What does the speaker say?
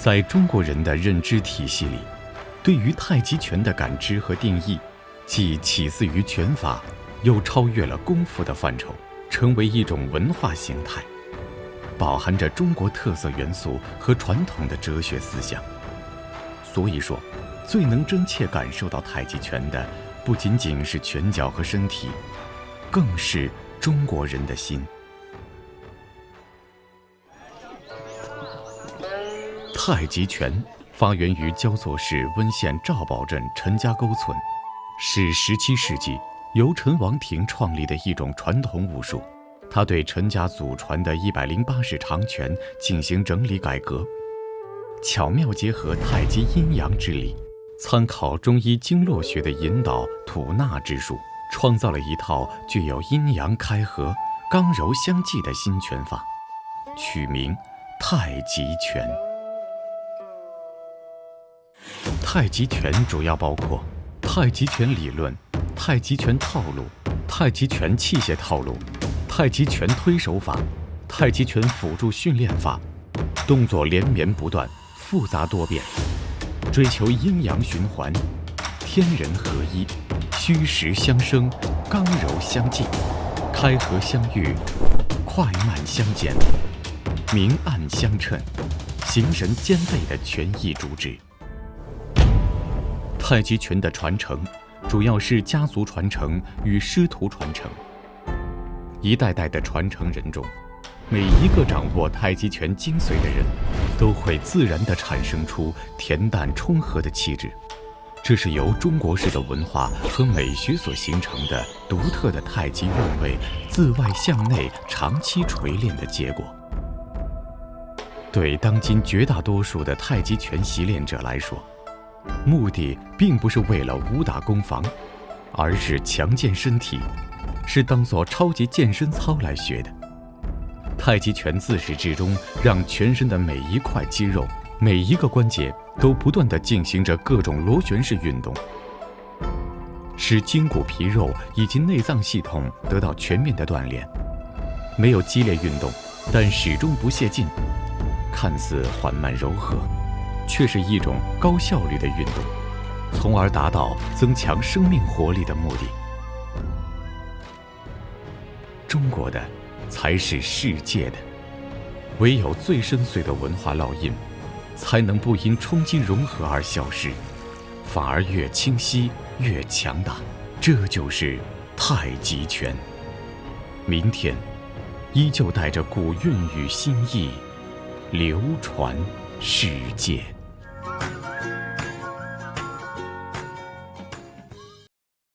在中国人的认知体系里，对于太极拳的感知和定义，既起自于拳法，又超越了功夫的范畴，成为一种文化形态，饱含着中国特色元素和传统的哲学思想。所以说，最能真切感受到太极拳的，不仅仅是拳脚和身体，更是中国人的心。太极拳发源于焦作市温县赵堡镇陈家沟村，是17世纪由陈王庭创立的一种传统武术。他对陈家祖传的108式长拳进行整理改革，巧妙结合太极阴阳之理，参考中医经络学的引导吐纳之术，创造了一套具有阴阳开合、刚柔相济的新拳法，取名太极拳。太极拳主要包括太极拳理论、太极拳套路、太极拳器械套路、太极拳推手法、太极拳辅助训练法，动作连绵不断，复杂多变，追求阴阳循环、天人合一、虚实相生、刚柔相济、开合相遇、快慢相间、明暗相称、形神兼备的拳艺主旨。太极拳的传承主要是家族传承与师徒传承，一代代的传承人中，每一个掌握太极拳精髓的人，都会自然地产生出恬淡冲和的气质，这是由中国式的文化和美学所形成的独特的太极韵味自外向内长期锤炼的结果。对当今绝大多数的太极拳习练者来说，目的并不是为了武打攻防，而是强健身体，是当作超级健身操来学的。太极拳自始至终让全身的每一块肌肉、每一个关节都不断地进行着各种螺旋式运动，使筋骨皮肉以及内脏系统得到全面的锻炼。没有激烈运动，但始终不懈劲，看似缓慢柔和，却是一种高效率的运动，从而达到增强生命活力的目的。中国的才是世界的，唯有最深邃的文化烙印，才能不因冲击融合而消失，反而越清晰越强大。这就是太极拳。明天依旧带着古韵与新意流传世界。